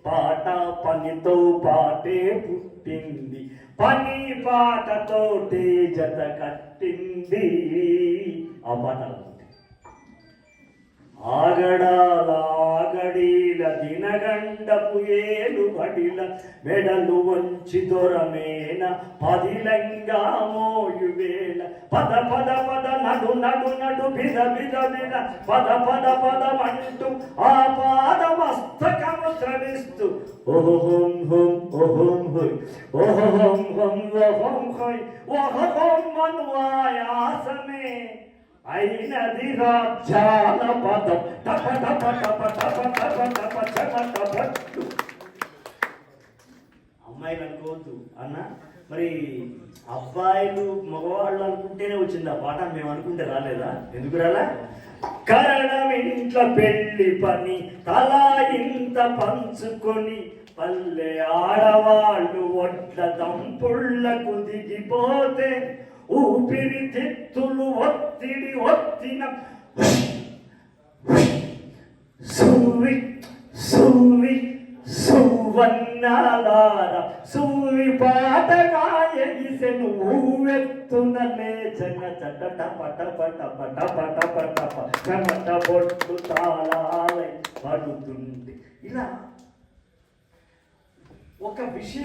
పాట పనితో పాటే పుట్టింది, పని పాటతోటే జత కట్టింది. ఆ పాట ఆగడాల ఆగడీల దినగండపు ఏలు బడిల మెడలు వంచి దొరమేన పదిలంగా మోయువేళ పద పద పద నడు నడు నడు బిద బిద బిద పద పద పదమంటూ ఆ పాదమస్తకము శ్రవిస్తూ ఓహోం హోం ఓహోం హోయ్ ఓహోం హోం ఓహోం హోయ్ ఓహోం మనువాయాసమే అయినది రాజ్యాల పదం టప టప టప టప టప టప చెమట పట్టు. అమ్మాయిలు అనుకోవద్దు అన్న, మరి అబ్బాయిలు మగవాళ్ళు అనుకుంటేనే వచ్చింది ఆ పాట, మేము అనుకుంటే రాలేదా? ఎందుకు రాలా? కరణం ఇంట్లో పెళ్లి పని తలా ఇంత పంచుకొని పల్లె ఆడవాళ్ళు ఒడ్ల దంపుళ్లకు దిగిపోతే ఊపిరి తిత్తులు ఒత్తిడి ఒత్తిన సూవి సూవి సువన్నాలార సూవి పాటగా ఎగిసెను ఊవెత్తున లేచన చట పట పట పట పట పట పట బొట్టు తాళాలై పడుతుంది. ఇలా ఒక విషయం